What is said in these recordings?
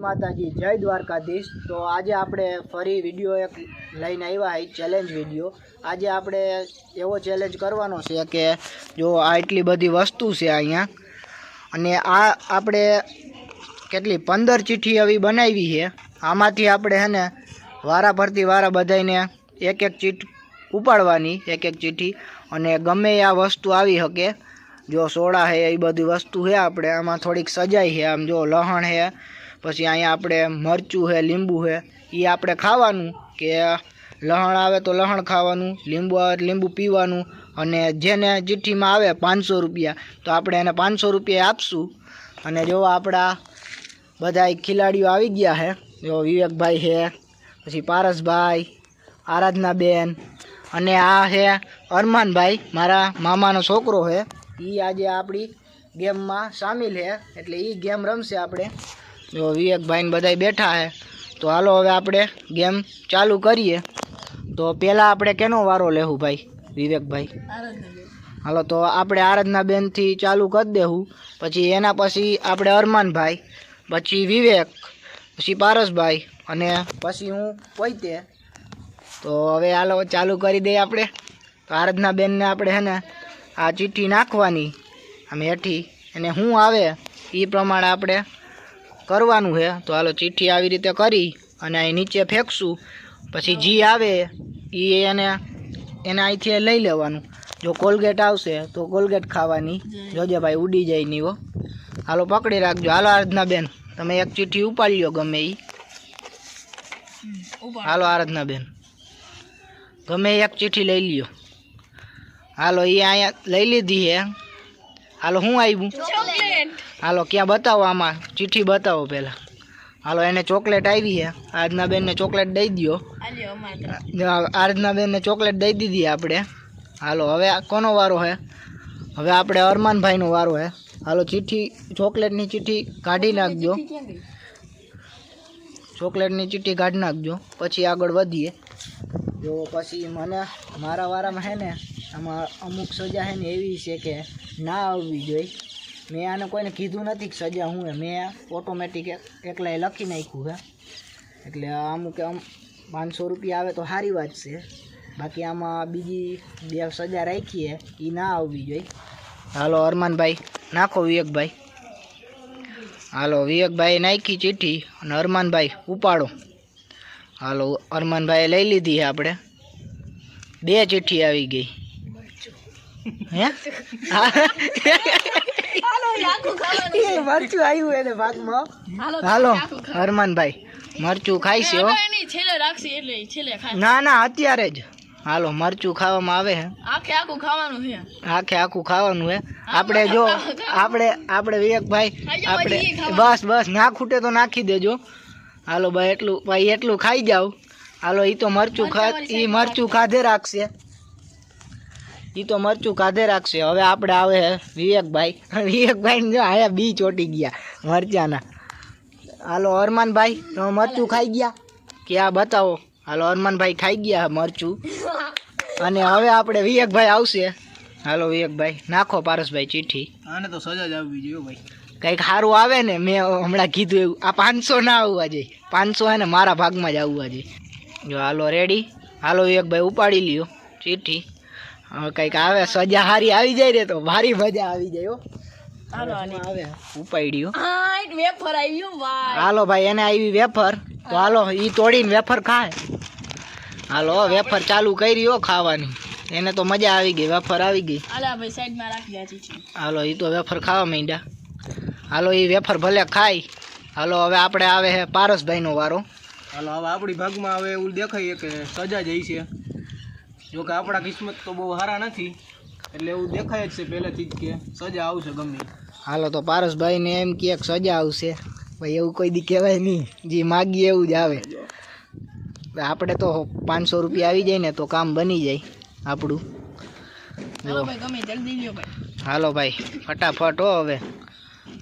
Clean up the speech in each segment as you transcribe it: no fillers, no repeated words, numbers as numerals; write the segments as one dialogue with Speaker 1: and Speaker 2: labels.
Speaker 1: માતાજી જય દ્વારકાધીશ। તો આજે આપણે ફરી વિડીયો એક લઈને આવ્યા હે ચેલેન્જ વિડીયો। આજે આપણે એવો ચેલેન્જ કરવાનો છે કે જો આ એટલી બધી વસ્તુ છે અહીંયા અને આ આપણે કેટલી 15 ચીઠી આવી બનાવી છે। આમાંથી આપણે હે ને વારા ફરતી વારા બધાઈને એક એક ચીઠ ઉપાડવાની, એક એક ચીઠી, અને ગમે આ વસ્તુ આવી શકે। જો સોડા है ये बधी वस्तु है આપણે આમાં થોડીક સજાઈ है। આમ જો લહણ है, પછી અહીંયા આપણે મરચું है, લીંબુ है, એ આપણે ખાવાનું કે લહણ આવે તો લહણ ખાવાનું, લીંબુ આવે તો લીંબુ પીવાનું, અને જેને ચીઠીમાં આવે 500 રૂપિયા તો આપણે એને 500 રૂપિયા આપશું। અને જો આપણા બધા ખિલાડીઓ આવી ગયા है, જો વિવેકભાઈ है, પછી પારસભાઈ, આરાધનાબેન, અને આ है અરમાનભાઈ, મારા મામાનો છોકરો है। ये आज अपनी गेम में शामिल है એટલે ये गेम रमशे આપણે। जो विवेक भाई ने बधाई बैठा है तो हालो हवे आपणे गेम चालू करिए। तो पहला आपणे केनो वारो लेहू भाई विवेक भाई? हालो तो आपणे आराधना बेन थी चालू कर देहू, पछी एना पछी आपणे अरमान भाई, पछी विवेक, पछी पारस भाई, अने पछी हूँ पोते। तो हवे हालो चालू करी दे आपणे। तो आराधना बेन ने आपणे है ने आ चीठी नाखवानी आम हेठी, अने हूँ आवे ई प्रमाणे आपणे करवानुं है। तो हालो चीठी आवी रीते करी अने अहीं नीचे फेंकशुं, पछी जी आवे ई एने अहींथी लई लेवानुं। जो कोलगेट आवशे तो कोलगेट खावानी, जोजे भाई उड़ी जाय नहीं हो। हालो पकड़ी राखजो। हालो आराधना बेन तमे एक चीठी उपाड़ी लो गमे ई। हालो आराधना बेन गमे एक चीठी लई लियो। हालो ये आया लई लीधी है। हालो हूँ आव्યું? हालो क्या बताओ आमा चिट्ठी बताओ पहला। हालो एने चॉकलेट आई है। आराधना बेन ने चॉकलेट दई दियो। आराधना बेन ने चॉकलेट दई दीधी आपणे। हालो हवे कोनो वारो है? हवे आपणे अरमान भाई नो वारो है। हालो चिट्ठी चॉकलेट नी चिट्ठी काढी नाखजो। चॉकलेट नी चिट्ठी काढी नाखजो, पछी आगळ वधीए। जो पछी मने मारा वारा में है ने आमा अमुक सजा है ने एवी छे के ना आववी जोईए। मैं आने कोईने कीधुं नथी के सजा हूँ है, मैं ऑटोमेटिक एकलाए लखी नाख्युं है। एटले अमुक 500 रुपया आवे तो सारी बात छे, बाकी आमा बीजी बे सजा राखी है ई ना आववी जोईए। हालो अरमान भाई नाखो विवेक भाई। हालो विवेक भाई नाखी चिट्ठी अने अरमान भाई उपाड़ो। हालो अरमान भाई लई लीधी है आपणे। 2 चिट्ठी आई गई है। मरचू आयु है भाग में। हालो अरमान भाई मरचू खाई छे हो? ना ना अत्यारे ज। हालो मरचू खावामां आवे है। आखे आखू खावानुं है। आखे आखू खावानुं है। आपणे जो आपणे विवेक भाई आपणे बस बस ना खूटे तो नाखी देजो। हालो भाई एटलू खाई जाओ। हालो ई तो मरचू खाधे राखशे। ई तो मरचू खाधे राखशे। हवे आपणे आवे है विवेक भाई। विवेक भाई जो आया बी चोटी गया मरचाना। हालो अरमान भाई तो मरचू खाई गया क्या बताओ? हालो अरमान भाई खाई गया मरचू। अने हवे आपणे विवेक भाई आवशे। हालो विवेक भाई नाखो पारस भाई चिट्ठी। आने तो सजा ज आववी जोईए भाई। કંઈક સારું આવે ને, મેં હમણાં કીધું એવું। આ 500 ના આવવા જોઈએ, 500 હે ને મારા ભાગમાં જ આવવા જોઈએ। જો હાલો રેડી। હાલો એક ભાઈ ઉપાડી લ્યો ચીઠી। હવે કંઈક આવે સજા હારી આવી જાય ને તો ભારી મજા આવી જાય હો। હાલો આવે ઉપાડ્યો। વેફર આવ્યું ભાઈ। હાલો ભાઈ એને આવી વેફર, તો હાલો ઈ તોડીને વેફર ખાય। હાલો વેફર ચાલુ કરી હો ખાવાની, એને તો મજા આવી ગઈ, વેફર આવી ગઈ। હાલો ભાઈ સાઈડમાં રાખી દે ચીઠી। હાલો ઈ તો વેફર ખાવા માંડ્યા। हालो ये वेफर भले खाई। हालो हवे आपणे आवे है पारस भाई नो वारो। हालो हवे आपणी भाग में आवे एवुं देखाय के सजा जई छे। जो के आपणा किस्मत तो बहु हारा नथी એટલે એવું દેખાય જ છે પહેલેથી જ કે સજા આવશે ગમે। હાલો તો પારસ ભાઈ ને એમ કે સજા આવશે ભાઈ, એવું કોઈ દી કહેવાય નહીં, જે માગી એવું જ આવે। આપણે તો 500 રૂપિયા આવી જાય ને તો કામ બની જાય આપણું। હાલો ભાઈ ગમે જલ્દી લ્યો ભાઈ। હાલો ભાઈ ફટાફટ હો હવે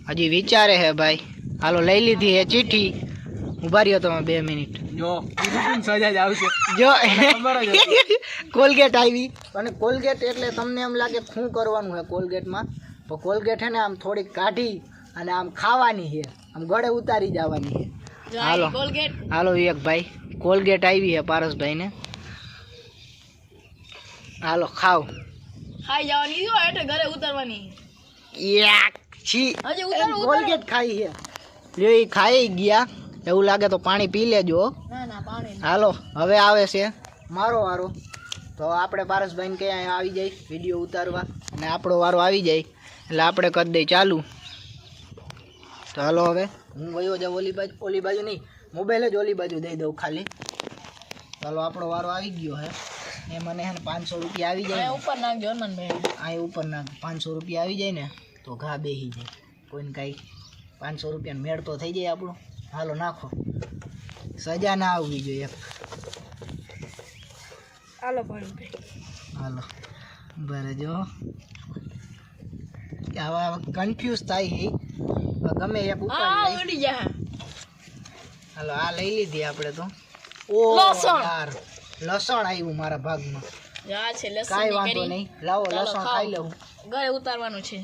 Speaker 1: हजी विचारे है भाई। हालो लई लीधी है चिट्ठी। उभा रहो तमे 2 मिनिट। जो सजा ज आवशे। जो कोलगेट आवी अने कोलगेट एटले तमने एम लागे खूं करवानुं है कोलगेट में, तो कोलगेट है ने आम थोड़ी काढी अने आम खावानी है, आम गळे उतारी जवानी है। હાલો હાલો વિવેકભાઈ કોલગેટ આવી છે પારસભાઈ ને હાલો ખાવ
Speaker 2: ખાઈ જવાની જો એટલે ઘરે ઉતરવાની
Speaker 1: યાક છી કોલગેટ ખાઈ છે લ્યો ઈ ખાઈ ગયા એવું લાગે તો પાણી પી લેજો
Speaker 2: ના પાણી
Speaker 1: હાલો હવે આવે છે મારો વારો તો આપણે પારસભાઈને કે અહીંયા આવી જાય વિડીયો ઉતારવા અને આપણો વારો આવી જાય એટલે આપણે કરી દઈએ ચાલુ તો હાલો હવે હું વયો જાઉં ઓલી બાજુ નહીં મોબાઈલ જ ઓલી બાજુ દઈ દઉં ખાલી ચાલો આપણો વારો આવી ગયો હે એ મને હે ને 500 રૂપિયા આવી જાય
Speaker 2: ઉપર નાખજો હરમાનભાઈ
Speaker 1: અહીં ઉપર નાખ 500 રૂપિયા આવી જાય ને તો ઘા બેસી જાય કોઈને કાંઈ 500 રૂપિયાનો મેળ તો થઈ જાય આપણો હાલો નાખો સજા ના આવવી જોઈએ
Speaker 2: હાલો ભાઈ
Speaker 1: હાલો બરે જો આવા કન્ફ્યુઝ થાય છે ગમે એક ઉપર
Speaker 2: ઉડી જા
Speaker 1: હાલો આ લઈ લીધી આપણે તો ઓ યાર લસણ આવ્યું મારા ભાગમાં
Speaker 2: યા છે લસણ
Speaker 1: કાઈ વાંધો નહીં લાવો લસણ ખાઈ લઉં
Speaker 2: ઘરે ઉતારવાનું છે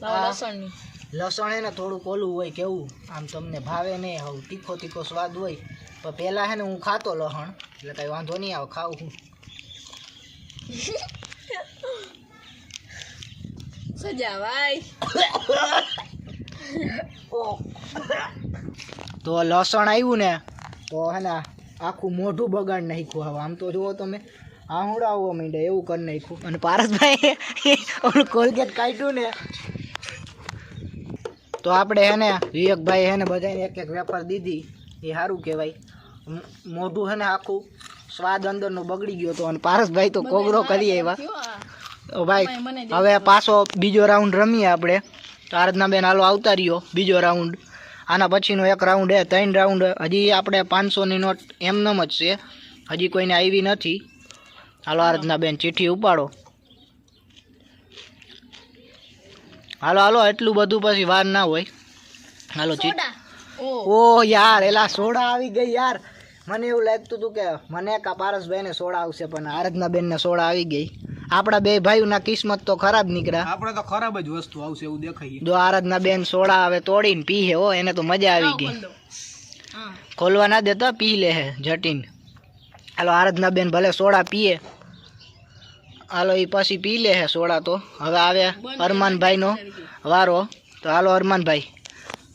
Speaker 2: લાવો લસણ ની
Speaker 1: લસણ હે ને થોડુંક ઓલું હોય કેવું આમ તમને ભાવે નહીં હવે તીખો તીખો સ્વાદ હોય પણ પહેલા હે ને હું ખાતો લસણ એટલે કઈ વાંધો નહીં આવે ખાવું હું
Speaker 2: સજા ભાઈ
Speaker 1: તો લસણ આવ્યું ને તો હે ને આખું મોઢું બગાડ નાખ્યું હવે આમ તો જુઓ તમે આહુડાવવા માંડે એવું કરી નાખ્યું અને પારસભાઈ ઓલું કોલગેટ કાઢ્યું ને તો આપણે હે ને વિવેકભાઈ હે ને બધાને એક એક વેપાર દીધી એ સારું કહેવાય મોઢું હે ને આખું સ્વાદ અંદરનો બગડી ગયો હતો અને પારસભાઈ તો કોગરો કરી આવ્યા તો ભાઈ હવે પાછો બીજો રાઉન્ડ રમીએ આપણે આરાધના બેન હાલો આવતા રહ્યો બીજો રાઉન્ડ આના પછીનો એક રાઉન્ડ હે 3 રાઉન્ડ હજી આપણે 500ની નોટ એમનેમ જ છે હજી કોઈને આવી નથી હાલો આરાધના બેન ચીઠી ઉપાડો હાલો હાલો એટલું બધું પછી વાર ના હોય હાલો ચીઠી ઓ યાર એલા સોડા આવી ગઈ યાર મને એવું લાગતું હતું કે મને કા પારસભાઈને સોડા આવશે પણ આરાધના બેનને સોડા આવી ગઈ આપણા બે ભાઈઓના કિસ્મત તો ખરાબ નીકળ્યા
Speaker 3: આપણે તો ખરાબ જ વસ્તુ આવશે એવું દેખાય
Speaker 1: જો આરાધના બેન સોડા હવે તોડીને પીહે હો એને તો મજા આવી ગઈ ખોલવા ના દેતા પી લે હે જટીન હાલો આરાધના બેન ભલે સોડા પીએ હાલો એ પછી પી લે હે સોડા તો હવે આવે અરમાનભાઈનો વારો તો હાલો અરમાનભાઈ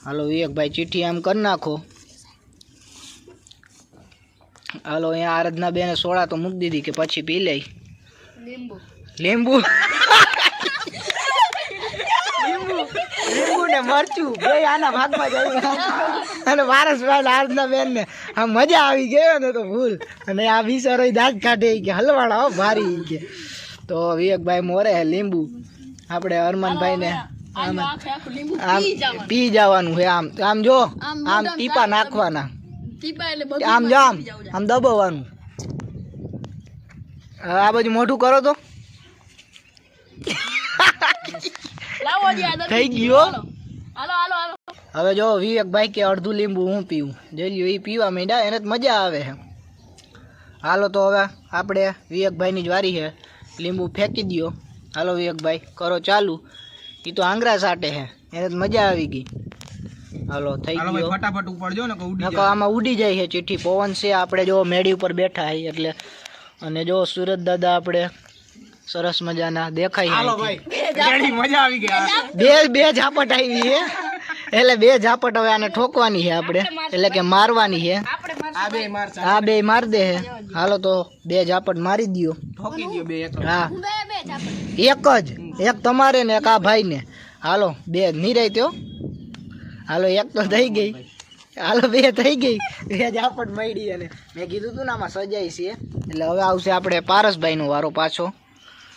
Speaker 1: હાલો વિવેકભાઈ ચીઠી આમ કરી નાખો હાલો અહીંયા આરાધના બેને સોડા તો મૂકી દીધી કે પછી પી લે લીંબુ લીંબુ ને મરચું બે આના ભાગમાં જાય અને વારસભાઈ આરાધના બેન ને આમ મજા આવી ગયો ને તો ભૂલ અને આ બિચારો દાંત કાઢે કે હલવાડા હો ભારી કે તો વિવેકભાઈ મોરે લીંબુ આપણે હરમાનભાઈ ને આમ પી જવાનું છે આમ આમ જો આમ ટીપા નાખવાના આમ જો આમ દબાવવાનું આ બાજુ મોઢું કરો તો થઈ ગયો હવે જો વિવેકભાઈ કે અડધું લીંબુ હું પીવું જોઈ એ પીવા માંડ્યા એને જ મજા આવે છે હાલો તો હવે આપણે વિવેકભાઈની જ વારી છે લીંબુ ફેંકી દો હાલો વિવેકભાઈ કરો ચાલુ એ તો આંગરા સાટે છે એને જ મજા આવી ગઈ હાલો થઈ ગયો
Speaker 3: ફટાફટ ઉપાડજો ને
Speaker 1: આમાં ઉડી જાય છે ચીઠી પવન છે આપણે જો મેડી ઉપર બેઠા છે એટલે અને જો સુરત દાદા આપણે સરસ મજાના દેખાય બે ઝાપટ આવી છે એટલે બે ઝાપટ હવે આને ઠોકવાની છે આપણે એટલે કે મારવાની છે આ બે માર દે છે હાલો તો બે ઝાપટ મારી દો હા એક જ એક તમારે ને એક આ ભાઈ ને હાલો બે નિરાય ત્યો હાલો એક તો થઈ ગઈ હાલો બે થઈ ગઈ બે ઝાપટ મળી અને મેં કીધું તું ને આમાં સજાઈ છે એટલે હવે આવશે આપણે પારસભાઈ નો વારો પાછો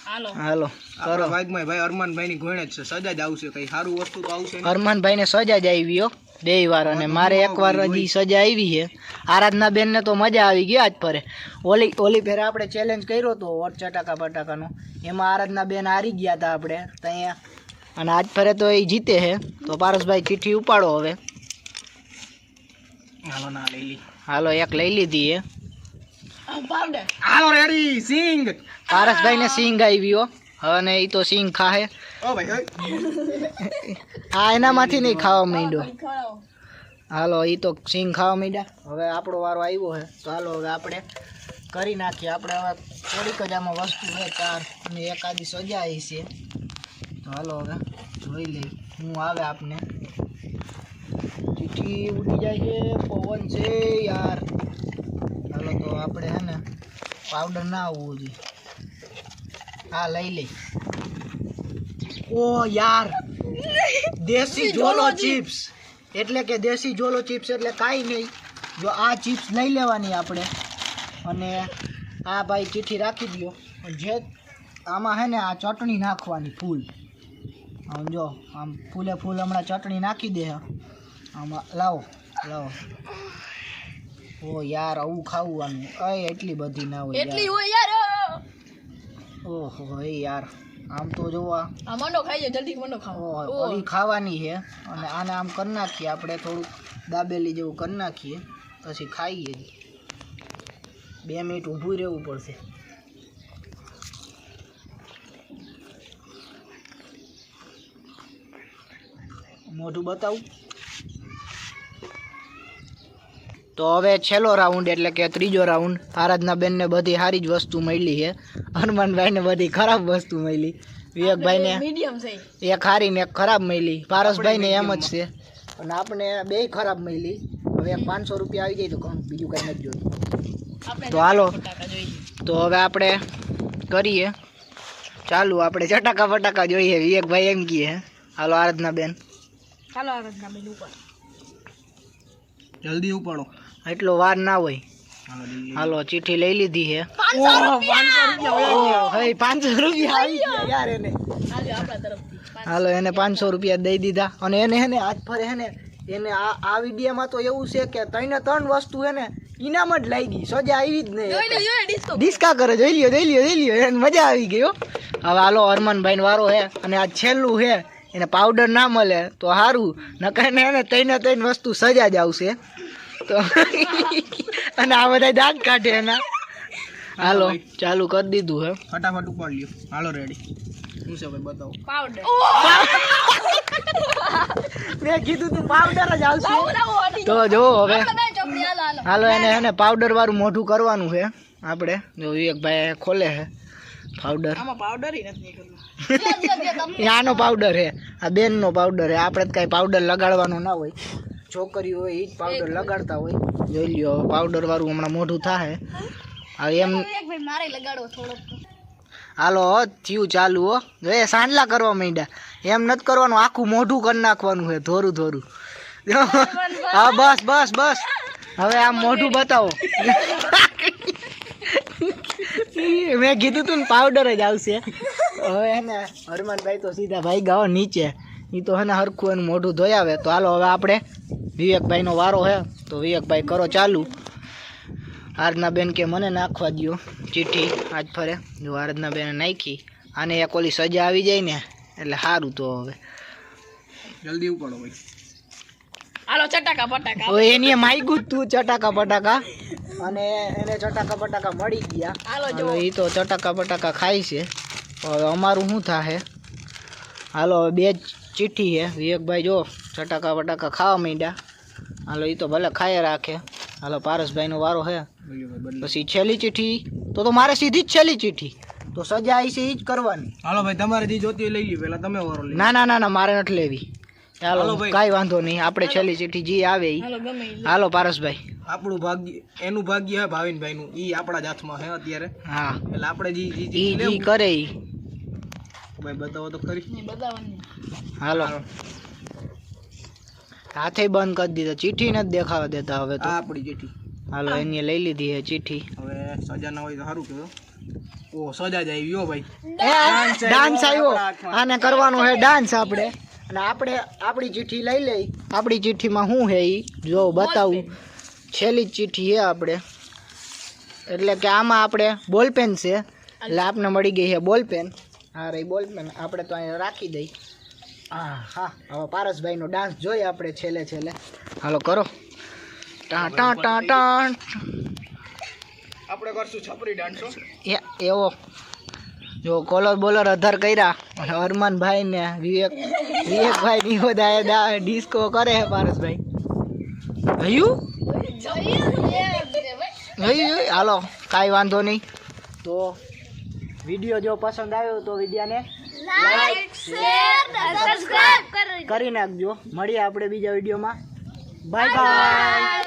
Speaker 1: હાલો કરો
Speaker 3: ભાઈ અરમાનભાઈ ની ગોણે છે સજા જ આવશે કઈ સારું વસ્તુ તો આવશે
Speaker 1: અરમાનભાઈ ને સજા જ આવી હો બે વાર અને મારે એક વાર હજી સજા આવી છે આરાધના બેન ને તો મજા આવી ગઈ આજ ફરે ઓલી ફેરે આપણે ચેલેન્જ કર્યો તો વોટ ચટાકા બટાકાનો એમાં આરાધના બેન હારી ગયા હતા આપણે ત્યાં અને આજ ફરે તો એ જીતે છે તો પારસભાઈ ચીઠી ઉપાડો હવે
Speaker 3: હાલો ના લઈ લી
Speaker 1: હાલો એક લઈ લીધી હે
Speaker 3: હાલો રેડી સિંગ
Speaker 1: પારસભાઈ ને સિંગ આવી હો અને એ તો સિંગ ખાહે
Speaker 3: ઓ ભાઈ
Speaker 1: આ એનામાંથી નહીં ખાવા માંડ્યો હાલો એ તો સિંગ ખાવા માંડ્યા. હવે આપણો વારો આવ્યો છે તો હાલો હવે આપણે કરી નાખીએ. આપણે હવે થોડીક જ આમાં વસ્તુ છે 4 અને એકાદી સજા આવી છે. તો હાલો હવે જોઈ લઈ હું આવે આપને. ચીઠી ઉડી જાય છે, પવન છે યાર. હાલો તો આપણે હે ને પાવડર ના આવવું જોઈએ. હા લઈ લઈ. ઓ યાર દેશી જોલો ચિપ્સ એટલે કે દેશી જોલો ચિપ્સ એટલે કાંઈ નહીં. જો આ ચિપ્સ લઈ લેવાની આપણે અને આ ભાઈ ચીઠી રાખી દો. જે આમાં હે ને આ ચટણી નાખવાની ફૂલ. આમ જો આમ ફૂલે ફૂલ હમણાં ચટણી નાખી દે આમાં. લાવો લાવો. ઓ યાર આવું ખાવાનું એટલી બધી ના હોય
Speaker 2: એટલી હોય યાર.
Speaker 1: ઓહો એ યાર આમ તો જોવા
Speaker 2: આ મંડો ખાઈ જાય જલ્દી મંડો ખાઓ.
Speaker 1: ઓલી ખાવાની છે અને આને આમ કરી નાખીએ આપણે થોડુંક દાબેલી જેવું કરી નાખીએ પછી ખાઈએ. 2 મિનિટ ઊભું રહેવું પડશે. મોઢું બતાવું તો હવે છેલ્લો રાઉન્ડ એટલે કે ત્રીજો રાઉન્ડ. આરાધના બેનને બધી સારી જ વસ્તુ મળી છે, હનુમાનભાઈને બધી ખરાબ વસ્તુ મળી. વિવેકભાઈને
Speaker 2: મીડિયમ છે,
Speaker 1: એક સારી ને એક ખરાબ મળી. પારસભાઈને એમ જ છે અને આપણે 2 ખરાબ મળી. હવે 500 રૂપિયા આવી જાય તો કહું બીજું કંઈ નથી જોયું. તો હાલો તો હવે આપણે કરીએ ચાલુ. આપણે ચટાકા ફટાકા જોઈએ. વિવેકભાઈ એમ કહે. હાલો આરાધના બેન.
Speaker 2: હાલો આરાધના બેન ઉપર
Speaker 3: જલ્દી ઉપાડો,
Speaker 1: એટલો વાર ના હોય. હાલો ચીઠી લઈ લીધી છે. 500 રૂપિયા આવી ગયા યાર એને. હાલો એને 500 રૂપિયા દઈ દીધા અને એને હે ને આજ ફરે હે ને એને આ વિડીયોમાં તો એવું છે કે 3 વસ્તુ હે ને ઇનામ જ લાગી. સજા આવી જ નહીં. ડિસ્કા કરે. જોઈ લ્યો એને મજા આવી ગઈ હો. હવે હાલો હરમનભાઈ વારો હે અને આ છેલ્લું હે. એને પાવડર ના મળે તો સારું, નકર એને 3 વસ્તુ સજા જ આવશે. તો અને આ બધા દાંત કાઢે એના. હાલો ચાલુ કરી દીધું હે.
Speaker 3: ફટાફટ ઉપાડ લ્યો. હાલો રેડી. શું છે ભાઈ બતાવો.
Speaker 2: પાવડર.
Speaker 1: મેં કીધું તું પાવડર જ આવશે. તો જો હવે હાલો એને પાવડર વાળું મોઢું કરવાનું છે આપણે. જો વિવેકભાઈ ખોલે છે પાવડર.
Speaker 2: આમાં પાવડર ય નથી નીકળતો.
Speaker 1: આનો પાવડર છે, આ બેનનો પાવડર છે. આપણે કાંઈ પાવડર લગાડવાનો ના હોય. છોકરી હોય એ જ પાવડર લગાડતા હોય. જોઈ લ્યો પાવડર વાળું હમણાં મોઢું થાય. હવે એમ
Speaker 2: મારે લગાડવો થોડો.
Speaker 1: હાલો થયું ચાલુ હો. જો એ સાંડલા કરવા માંડ્યા. એમ નથી કરવાનું, આખું મોઢું કરી નાખવાનું છે ધોરું. હા બસ. હવે આમ મોઢું બતાવો. મેં કીધું તું ને પાવડર જ આવશે. હવે હે ને હરમાનભાઈ તો સીધા ભાઈ ગાઓ નીચે. એ તો હે ને હરખું એનું મોઢું ધોઈ આવે. તો હાલો હવે આપણે વિવેકભાઈનો વારો છે. તો વિવેકભાઈ કરો ચાલુ. આરાધના બેન કે મને નાખવા દો ચીઠી આજ ફરે. જો આરાધના બેને નાખી. આને એક ઓલી સજા આવી જાય ને એટલે સારું. તો હવે
Speaker 3: જલ્દી ઉપાડો ભાઈ.
Speaker 2: હાલો ચટાકા પટાકા.
Speaker 1: હવે એની માગ્યું તું ચટાકા પટાકા અને એને ચટાકા પટાકા મળી ગયા. હાલો એ તો ચટાકા પટાકા ખાય છે. હવે અમારું શું થાય. હાલો હવે 2 ચીઠી છે. વિવેકભાઈ જો ચટાકા પટાકા ખાવા માંડ્યા. હાલો એ તો ભલે ખાઈ રાખે. હાલો પારસભાઈનો વારો છે. પછી છેલ્લી ચીઠી તો મારે સીધી જ છેલ્લી ચીઠી. તો સજા આવી છે એ જ કરવાની.
Speaker 3: હાલો ભાઈ તમારે જે જોતી લઈ લ્યો. પેલા તમે વારો લઈ.
Speaker 1: ના મારે નથી લેવી. ચાલો કાંઈ વાંધો નહીં. આપણે છેલ્લી ચીઠી જે આવે એ. હાલો પારસભાઈ.
Speaker 3: આપણું ભાગ્ય એનું ભાગ્ય હે ભાવિનભાઈનું. ઈ આપણા જ હાથમાં હે અત્યારે.
Speaker 1: હા
Speaker 3: એટલે આપણે
Speaker 1: જી કરે ઈ.
Speaker 3: ભાઈ બતાવો તો ખરી.
Speaker 1: હાલો હાથે બંધ કરી દીધો. ચીઠી નથી દેખાવા દેતા હવે તો.
Speaker 3: આપણી ચીઠી.
Speaker 1: હાલો એની લઈ લીધી છે ચીઠી.
Speaker 3: હવે સજા ના હોય તો સારું કહેવાય. ઓ સજા જ આવી ભાઈ.
Speaker 1: ડાન્સ આવ્યો. આને કરવાનો છે ડાન્સ આપણે. અને આપણે આપણી ચીઠી લઈ લઈ. આપણી ચીઠીમાં શું છે એ જો બતાવું. છેલ્લી જ ચીઠી છે આપણે. એટલે કે આમાં આપણે બોલપેન છે. એટલે આપણે મળી ગઈ છે બોલપેન. હા રહી બોલપેન. આપણે તો અહીંયા રાખી દઈ. હા હવે પારસભાઈનો ડાન્સ જોઈએ આપણે છેલ્લે. હાલો કરો. ટાં
Speaker 3: આપણે કરશું છપરી ડાન્સો.
Speaker 1: એવો જો કોલર બોલર અધર કર્યા. હરમાનભાઈ ને વિવેકભાઈ ની બધા ડિસ્કો કરે છે પારસભાઈ. હયું હાલો કાંઈ વાંધો નહીં. તો વિડીયો જો પસંદ આવ્યો તો વિડીયોને
Speaker 2: લાઈક શેર સબસ્ક્રાઇબ
Speaker 1: કરી નાખજો. મળીએ આપણે બીજા વિડીયોમાં. Bye bye.